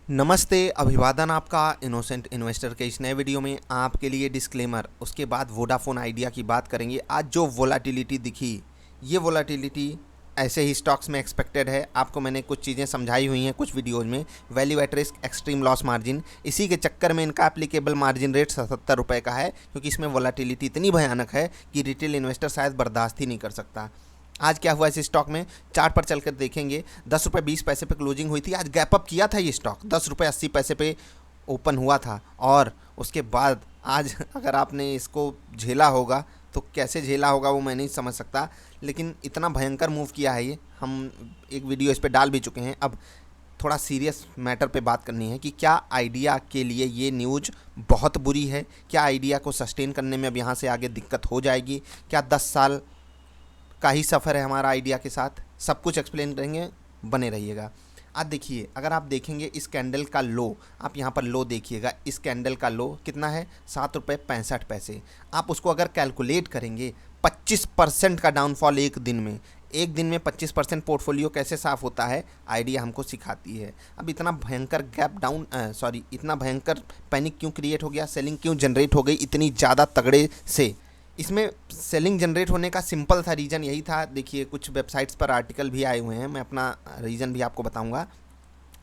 नमस्ते, अभिवादन आपका इनोसेंट इन्वेस्टर के इस नए वीडियो में आपके लिए डिस्क्लेमर। उसके बाद वोडाफोन आइडिया की बात करेंगे। आज जो वोलाटिलिटी दिखी, ये वोलाटिलिटी ऐसे ही स्टॉक्स में एक्सपेक्टेड है। आपको मैंने कुछ चीज़ें समझाई हुई हैं कुछ वीडियोज़ में। Value at risk, extreme loss margin, इसी के चक्कर में इनका एप्लीकेबल मार्जिन रेट 77 रुपये का है, क्योंकि इसमें वोलाटिलिटी इतनी भयानक है कि रिटेल इन्वेस्टर शायद बर्दाश्त ही नहीं कर सकता। आज क्या हुआ इस स्टॉक में, चार्ट पर चलकर देखेंगे। 10 रुपये 20 पैसे पे क्लोजिंग हुई थी। आज गैप अप किया था ये स्टॉक, 10 रुपये 80 पैसे पे ओपन हुआ था। और उसके बाद आज अगर आपने इसको झेला होगा तो कैसे झेला होगा वो मैं नहीं समझ सकता, लेकिन इतना भयंकर मूव किया है ये। हम एक वीडियो इस पर डाल भी चुके हैं। अब थोड़ा सीरियस मैटर पे बात करनी है कि क्या आइडिया के लिए ये न्यूज़ बहुत बुरी है। क्या आइडिया को सस्टेन करने में अब यहाँ से आगे दिक्कत हो जाएगी। क्या 10 साल का ही सफ़र है हमारा आइडिया के साथ। सब कुछ एक्सप्लेन करेंगे, बने रहिएगा। आज देखिए, अगर आप देखेंगे इस कैंडल का लो, आप यहाँ पर लो देखिएगा। इस कैंडल का लो कितना है, 7 रुपये 65 पैसे। आप उसको अगर कैलकुलेट करेंगे, 25% का डाउनफॉल एक दिन में। एक दिन में 25% पोर्टफोलियो कैसे साफ़ होता है, आइडिया हमको सिखाती है। अब इतना भयंकर गैप डाउन इतना भयंकर पैनिक क्यों क्रिएट हो गया, सेलिंग क्यों जनरेट हो गई इतनी ज़्यादा तगड़े से। इसमें सेलिंग जनरेट होने का सिंपल सा रीज़न यही था। देखिए, कुछ वेबसाइट्स पर आर्टिकल भी आए हुए हैं, मैं अपना रीज़न भी आपको बताऊंगा।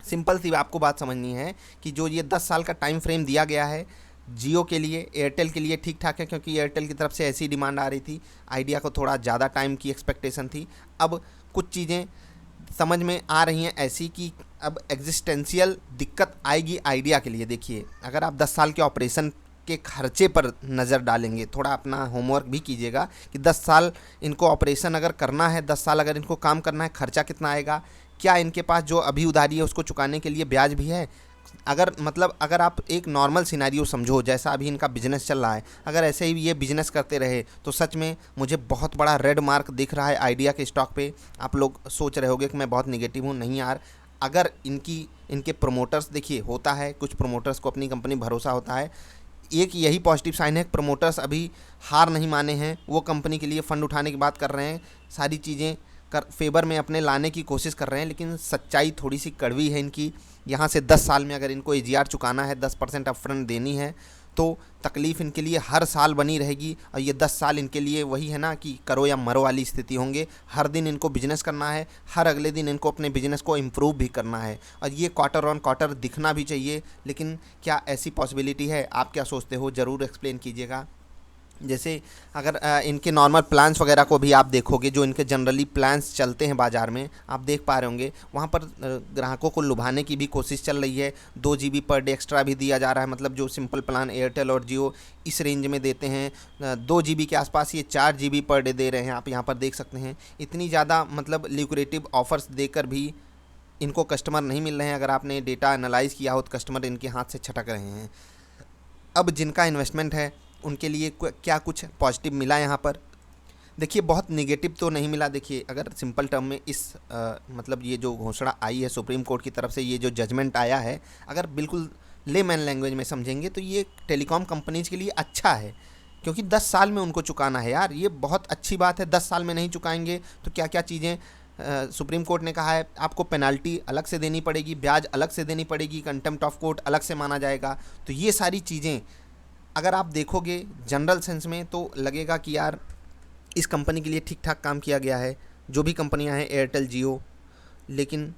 सिंपल सी आपको बात समझनी है कि जो ये 10 साल का टाइम फ्रेम दिया गया है जियो के लिए, एयरटेल के लिए ठीक ठाक है, क्योंकि एयरटेल की तरफ से ऐसी डिमांड आ रही थी। आइडिया को थोड़ा ज़्यादा टाइम की एक्सपेक्टेशन थी। अब कुछ चीज़ें समझ में आ रही हैं ऐसी कि अब एग्जिस्टेंशियल दिक्कत आएगी आइडिया के लिए। देखिए, अगर आप 10 साल के ऑपरेशन के खर्चे पर नज़र डालेंगे, थोड़ा अपना होमवर्क भी कीजिएगा कि 10 साल इनको ऑपरेशन अगर करना है, 10 साल अगर इनको काम करना है, खर्चा कितना आएगा। क्या इनके पास जो अभी उधारी है उसको चुकाने के लिए ब्याज भी है। अगर आप एक नॉर्मल सिनेरियो समझो, जैसा अभी इनका बिजनेस चल रहा है, अगर ऐसे ही ये बिजनेस करते रहे तो सच में मुझे बहुत बड़ा रेड मार्क दिख रहा है आइडिया के स्टॉक पे। आप लोग सोच रहे होंगे कि मैं बहुत निगेटिव हूँ। नहीं यार, अगर इनके प्रोमोटर्स, देखिए होता है कुछ प्रोमोटर्स को अपनी कंपनी भरोसा होता है। एक यही पॉजिटिव साइन है, प्रमोटर्स अभी हार नहीं माने हैं। वो कंपनी के लिए फ़ंड उठाने की बात कर रहे हैं, सारी चीज़ें कर फेवर में अपने लाने की कोशिश कर रहे हैं। लेकिन सच्चाई थोड़ी सी कड़वी है इनकी। यहाँ से 10 साल में अगर इनको एजीआर चुकाना है, 10% अपफ्रंट देनी है, तो तकलीफ़ इनके लिए हर साल बनी रहेगी। और ये 10 साल इनके लिए वही है ना कि करो या मरो वाली स्थिति होंगे। हर दिन इनको बिजनेस करना है, हर अगले दिन इनको अपने बिजनेस को इम्प्रूव भी करना है, और ये क्वार्टर ऑन क्वार्टर दिखना भी चाहिए। लेकिन क्या ऐसी पॉसिबिलिटी है? आप क्या सोचते हो, ज़रूर एक्सप्लेन कीजिएगा। जैसे अगर इनके नॉर्मल प्लान्स वगैरह को भी आप देखोगे, जो इनके जनरली प्लान्स चलते हैं बाज़ार में, आप देख पा रहे होंगे, वहाँ पर ग्राहकों को लुभाने की भी कोशिश चल रही है। 2 GB पर डे एक्स्ट्रा भी दिया जा रहा है। मतलब जो सिंपल प्लान एयरटेल और जियो इस रेंज में देते हैं, 2 GB के आसपास, ये 4 GB पर डे दे रहे हैं। आप यहाँ पर देख सकते हैं, इतनी ज़्यादा मतलब ल्यूक्रेटिव ऑफर्स देकर भी इनको कस्टमर नहीं मिल रहे हैं। अगर आपने डेटा एनालाइज़ किया हो तो कस्टमर इनके हाथ से छटक रहे हैं। अब जिनका इन्वेस्टमेंट है उनके लिए क्या कुछ पॉजिटिव मिला यहाँ पर? देखिए, बहुत नेगेटिव तो नहीं मिला। देखिए, अगर सिंपल टर्म में मतलब ये जो घोषणा आई है सुप्रीम कोर्ट की तरफ से, ये जो जजमेंट आया है, अगर बिल्कुल लेमैन लैंग्वेज में समझेंगे तो ये टेलीकॉम कंपनीज के लिए अच्छा है, क्योंकि 10 साल में उनको चुकाना है। यार, ये बहुत अच्छी बात है। 10 साल में नहीं चुकाएंगे तो क्या क्या चीज़ें सुप्रीम कोर्ट ने कहा है, आपको पेनाल्टी अलग से देनी पड़ेगी, ब्याज अलग से देनी पड़ेगी, कंटेम्प्ट ऑफ कोर्ट अलग से माना जाएगा। तो ये सारी चीज़ें अगर आप देखोगे जनरल सेंस में तो लगेगा कि यार इस कंपनी के लिए ठीक ठाक काम किया गया है, जो भी कंपनियां हैं एयरटेल जियो। लेकिन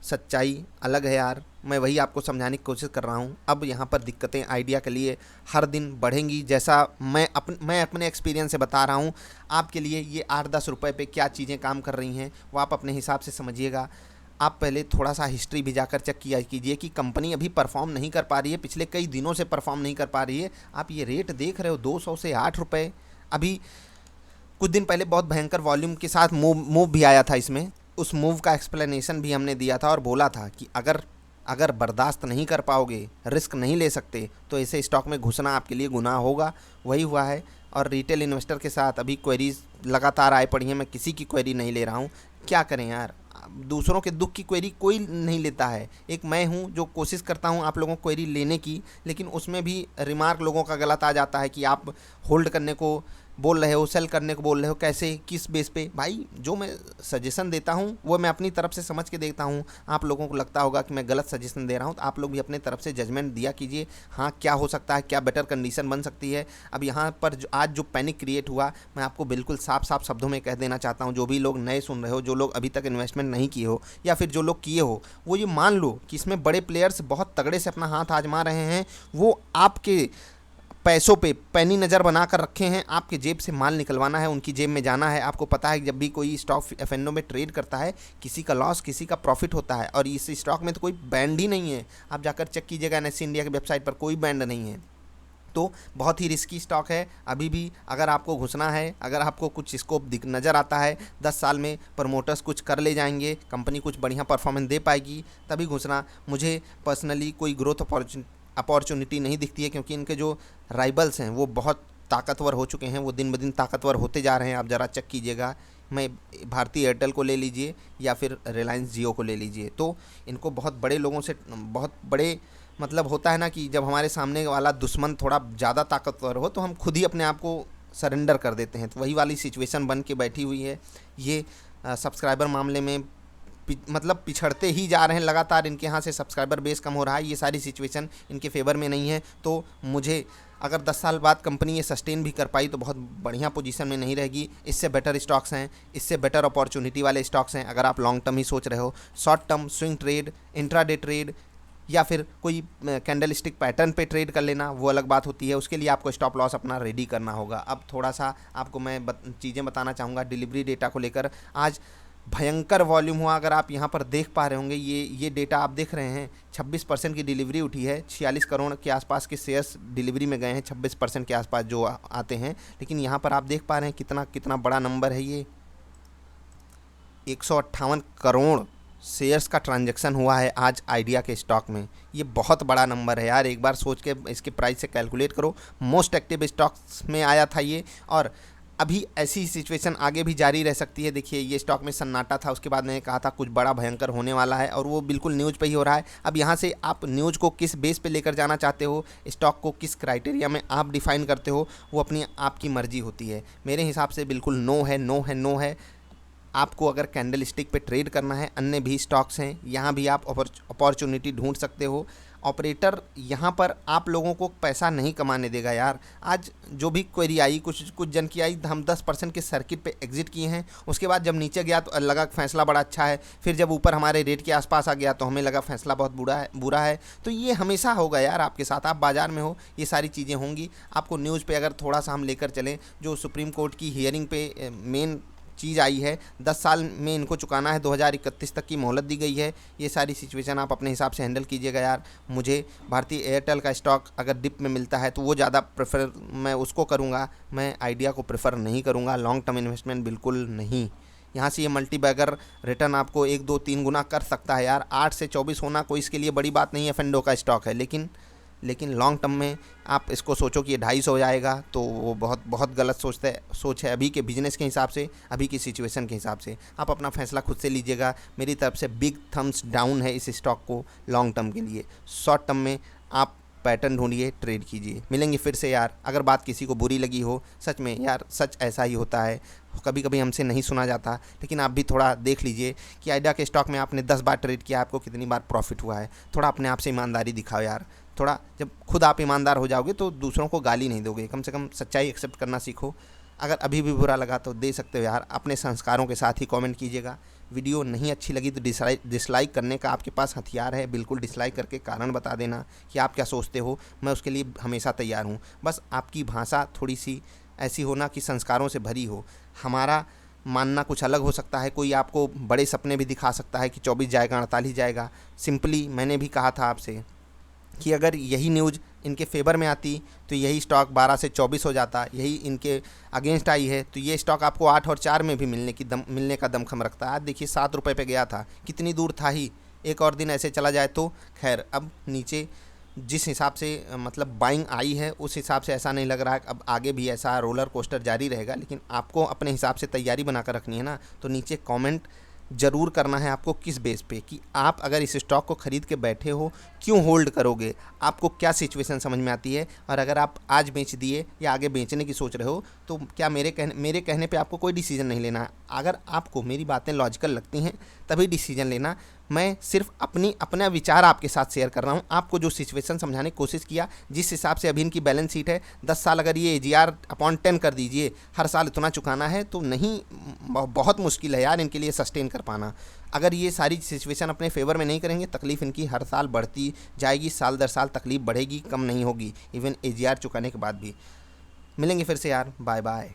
सच्चाई अलग है यार। मैं वही आपको समझाने की कोशिश कर रहा हूँ। अब यहाँ पर दिक्कतें आइडिया के लिए हर दिन बढ़ेंगी। जैसा मैं अपने एक्सपीरियंस से बता रहा हूँ, आपके लिए ये 8-10 रुपये पे क्या चीज़ें काम कर रही हैं वो आप अपने हिसाब से समझिएगा। आप पहले थोड़ा सा हिस्ट्री भी जाकर चेक किया कीजिए कि कंपनी अभी परफॉर्म नहीं कर पा रही है, पिछले कई दिनों से परफॉर्म नहीं कर पा रही है। आप ये रेट देख रहे हो, 200 से 8 रुपये। अभी कुछ दिन पहले बहुत भयंकर वॉल्यूम के साथ मूव भी आया था इसमें। उस मूव का एक्सप्लेनेशन भी हमने दिया था और बोला था कि अगर बर्दाश्त नहीं कर पाओगे, रिस्क नहीं ले सकते, तो ऐसे स्टॉक में घुसना आपके लिए गुनाह होगा। वही हुआ है। और रिटेल इन्वेस्टर के साथ अभी क्वेरीज लगातार आए पड़ी हैं। मैं किसी की क्वेरी नहीं ले रहा हूँ। क्या करें यार, दूसरों के दुख की क्वेरी कोई नहीं लेता है। एक मैं हूँ जो कोशिश करता हूँ आप लोगों को क्वेरी लेने की, लेकिन उसमें भी रिमार्क लोगों का गलत आ जाता है कि आप होल्ड करने को बोल रहे हो, सेल करने को बोल रहे हो, कैसे, किस बेस पे? भाई जो मैं सजेशन देता हूँ वो मैं अपनी तरफ से समझ के देता हूँ। आप लोगों को लगता होगा कि मैं गलत सजेशन दे रहा हूँ, तो आप लोग भी अपने तरफ से जजमेंट दिया कीजिए। हाँ, क्या हो सकता है, क्या बेटर कंडीशन बन सकती है। अब यहाँ पर आज जो पैनिक क्रिएट हुआ, मैं आपको बिल्कुल साफ साफ शब्दों में कह देना चाहता हूँ। जो भी लोग नए सुन रहे हो, जो लोग अभी तक इन्वेस्टमेंट नहीं किए हो, या फिर जो लोग किए हो, वो ये मान लो कि इसमें बड़े प्लेयर्स बहुत तगड़े से अपना हाथ आजमा रहे हैं। वो आपके पैसों पे पैनी नज़र बना कर रखे हैं। आपके जेब से माल निकलवाना है, उनकी जेब में जाना है। आपको पता है कि जब भी कोई स्टॉक एफ&ओ में ट्रेड करता है, किसी का लॉस किसी का प्रॉफिट होता है। और इस स्टॉक में तो कोई बैंड ही नहीं है। आप जाकर चेक कीजिएगा एनएससी इंडिया की वेबसाइट पर, कोई बैंड नहीं है। तो बहुत ही रिस्की स्टॉक है। अभी भी अगर आपको घुसना है, अगर आपको कुछ स्कोप दिख नज़र आता है, 10 साल में प्रमोटर्स कुछ कर ले जाएंगे, कंपनी कुछ बढ़िया परफॉर्मेंस दे पाएगी, तभी घुसना। मुझे पर्सनली कोई ग्रोथ अपॉर्चुनिटी नहीं दिखती है, क्योंकि इनके जो राइवल्स हैं वो बहुत ताकतवर हो चुके हैं। वो दिन ब दिन ताकतवर होते जा रहे हैं। आप ज़रा चेक कीजिएगा। मैं भारतीय एयरटेल को ले लीजिए या फिर रिलायंस जियो को ले लीजिए, तो इनको बहुत बड़े लोगों से, बहुत बड़े, मतलब होता है ना कि जब हमारे सामने वाला दुश्मन थोड़ा ज़्यादा ताकतवर हो तो हम खुद ही अपने आप को सरेंडर कर देते हैं। तो वही वाली सिचुएशन बन के बैठी हुई है। ये सब्सक्राइबर मामले में मतलब पिछड़ते ही जा रहे हैं लगातार। इनके यहाँ से सब्सक्राइबर बेस कम हो रहा है। ये सारी सिचुएशन इनके फेवर में नहीं है। तो मुझे अगर 10 साल बाद कंपनी ये सस्टेन भी कर पाई तो बहुत बढ़िया पोजीशन में नहीं रहेगी। इससे बेटर स्टॉक्स हैं, इससे बेटर अपॉर्चुनिटी वाले स्टॉक्स हैं। अगर आप लॉन्ग टर्म ही सोच रहे हो, short term swing trade, intraday trade, या फिर कोई कैंडलस्टिक पैटर्न पे ट्रेड कर लेना, वो अलग बात होती है। उसके लिए आपको स्टॉप लॉस अपना रेडी करना होगा। अब थोड़ा सा आपको मैं चीज़ें बताना चाहूँगा डिलीवरी डेटा को लेकर। आज भयंकर वॉल्यूम हुआ। अगर आप यहाँ पर देख पा रहे होंगे, ये डेटा आप देख रहे हैं, 26% की डिलीवरी उठी है। 46 करोड़ के आसपास के शेयर्स डिलीवरी में गए हैं, 26% के आसपास जो आते हैं। लेकिन यहाँ पर आप देख पा रहे हैं कितना कितना बड़ा नंबर है ये। 158 करोड़ शेयर्स का ट्रांजैक्शन हुआ है आज आइडिया के स्टॉक में। ये बहुत बड़ा नंबर है यार। एक बार सोच के इसके प्राइस से कैलकुलेट करो। मोस्ट एक्टिव स्टॉक्स में आया था ये, और अभी ऐसी सिचुएशन आगे भी जारी रह सकती है। देखिए, ये स्टॉक में सन्नाटा था, उसके बाद मैंने कहा था कुछ बड़ा भयंकर होने वाला है, और वो बिल्कुल न्यूज़ पे ही हो रहा है। अब यहाँ से आप न्यूज़ को किस बेस पे लेकर जाना चाहते हो, स्टॉक को किस क्राइटेरिया में आप डिफाइन करते हो, वो अपनी आपकी मर्जी होती है। मेरे हिसाब से बिल्कुल नो है, नो है, नो है। आपको अगर कैंडल स्टिक पे ट्रेड करना है, अन्य भी स्टॉक्स हैं, यहाँ भी आप अपॉर्चुनिटी ढूंढ सकते हो। ऑपरेटर यहाँ पर आप लोगों को पैसा नहीं कमाने देगा यार। आज जो भी क्वेरी आई, कुछ जन की आई, हम 10% के सर्किट पे एग्जिट किए हैं। उसके बाद जब नीचे गया तो लगा फैसला बड़ा अच्छा है, फिर जब ऊपर हमारे रेट के आसपास आ गया तो हमें लगा फैसला बहुत बुरा है। तो ये हमेशा होगा यार आपके साथ। आप बाज़ार में हो, ये सारी चीज़ें होंगी। आपको न्यूज़ पे अगर थोड़ा सा हम लेकर चलें, जो सुप्रीम कोर्ट की हियरिंग पे मेन चीज़ आई है, 10 साल में इनको चुकाना है, 2031 तक की मोहलत दी गई है। ये सारी सिचुएशन आप अपने हिसाब से हैंडल कीजिएगा यार। मुझे भारतीय एयरटेल का स्टॉक अगर डिप में मिलता है तो वो ज़्यादा प्रेफर मैं उसको करूँगा। मैं आइडिया को प्रेफर नहीं करूँगा। लॉन्ग टर्म इन्वेस्टमेंट बिल्कुल नहीं। यहाँ से ये मल्टी बैगर रिटर्न आपको 1, 2, 3 गुना कर सकता है यार। 8 से 24 होना कोई इसके लिए बड़ी बात नहीं है। एफ&ओ का स्टॉक है, लेकिन लॉन्ग टर्म में आप इसको सोचो कि ये 250 हो जाएगा, तो वो बहुत गलत सोच है अभी के बिजनेस के हिसाब से, अभी की सिचुएशन के हिसाब से। आप अपना फैसला खुद से लीजिएगा। मेरी तरफ से बिग थम्स डाउन है इस स्टॉक को लॉन्ग टर्म के लिए। शॉर्ट टर्म में आप पैटर्न ढूंढिए, ट्रेड कीजिए। मिलेंगे फिर से यार। अगर बात किसी को बुरी लगी हो, सच में यार, सच ऐसा ही होता है, कभी कभी हमसे नहीं सुना जाता, लेकिन आप भी थोड़ा देख लीजिए कि आइडिया के स्टॉक में आपने 10 बार ट्रेड किया, आपको कितनी बार प्रॉफिट हुआ है। थोड़ा अपने आप से ईमानदारी दिखाओ यार। थोड़ा जब खुद आप ईमानदार हो जाओगे तो दूसरों को गाली नहीं दोगे। कम से कम सच्चाई एक्सेप्ट करना सीखो। अगर अभी भी बुरा लगा तो दे सकते हो यार। अपने संस्कारों के साथ ही कमेंट कीजिएगा। वीडियो नहीं अच्छी लगी तो डिसलाइक करने का आपके पास हथियार है। बिल्कुल डिसलाइक करके कारण बता देना कि आप क्या सोचते हो। मैं उसके लिए हमेशा तैयार हूँ। बस आपकी भाषा थोड़ी सी ऐसी होना कि संस्कारों से भरी हो। हमारा मानना कुछ अलग हो सकता है। कोई आपको बड़े सपने भी दिखा सकता है कि 24 जाएगा, 48 जाएगा। सिंपली मैंने भी कहा था आपसे कि अगर यही न्यूज़ इनके फेवर में आती तो यही स्टॉक 12 से 24 हो जाता। यही इनके अगेंस्ट आई है तो ये स्टॉक आपको 8 और 4 में भी मिलने का दमखम रखता है। आज देखिए 7 रुपये पे गया था, कितनी दूर था ही। एक और दिन ऐसे चला जाए तो खैर। अब नीचे जिस हिसाब से मतलब बाइंग आई है उस हिसाब से ऐसा नहीं लग रहा है अब आगे भी ऐसा रोलर कोस्टर जारी रहेगा। लेकिन आपको अपने हिसाब से तैयारी बनाकर रखनी है ना। तो नीचे कमेंट ज़रूर करना है आपको किस बेस पे, कि आप अगर इस स्टॉक को ख़रीद के बैठे हो क्यों होल्ड करोगे, आपको क्या सिचुएशन समझ में आती है, और अगर आप आज बेच दिए या आगे बेचने की सोच रहे हो तो क्या मेरे कहने पे आपको कोई डिसीजन नहीं लेना। अगर आपको मेरी बातें लॉजिकल लगती हैं तभी डिसीजन लेना। मैं सिर्फ अपना विचार आपके साथ शेयर कर रहा हूँ, आपको जो सिचुएशन समझाने की कोशिश किया, जिस हिसाब से अभी इनकी बैलेंस शीट है 10 साल अगर ये AGR/10 कर दीजिए, हर साल इतना चुकाना है तो नहीं, बहुत मुश्किल है यार इनके लिए सस्टेन कर पाना। अगर ये सारी सिचुएशन अपने फेवर में नहीं करेंगे, तकलीफ़ इनकी हर साल बढ़ती जाएगी, साल दर साल तकलीफ़ बढ़ेगी, कम नहीं होगी, इवन AGR चुकाने के बाद भी। मिलेंगे फिर से यार, बाय बाय।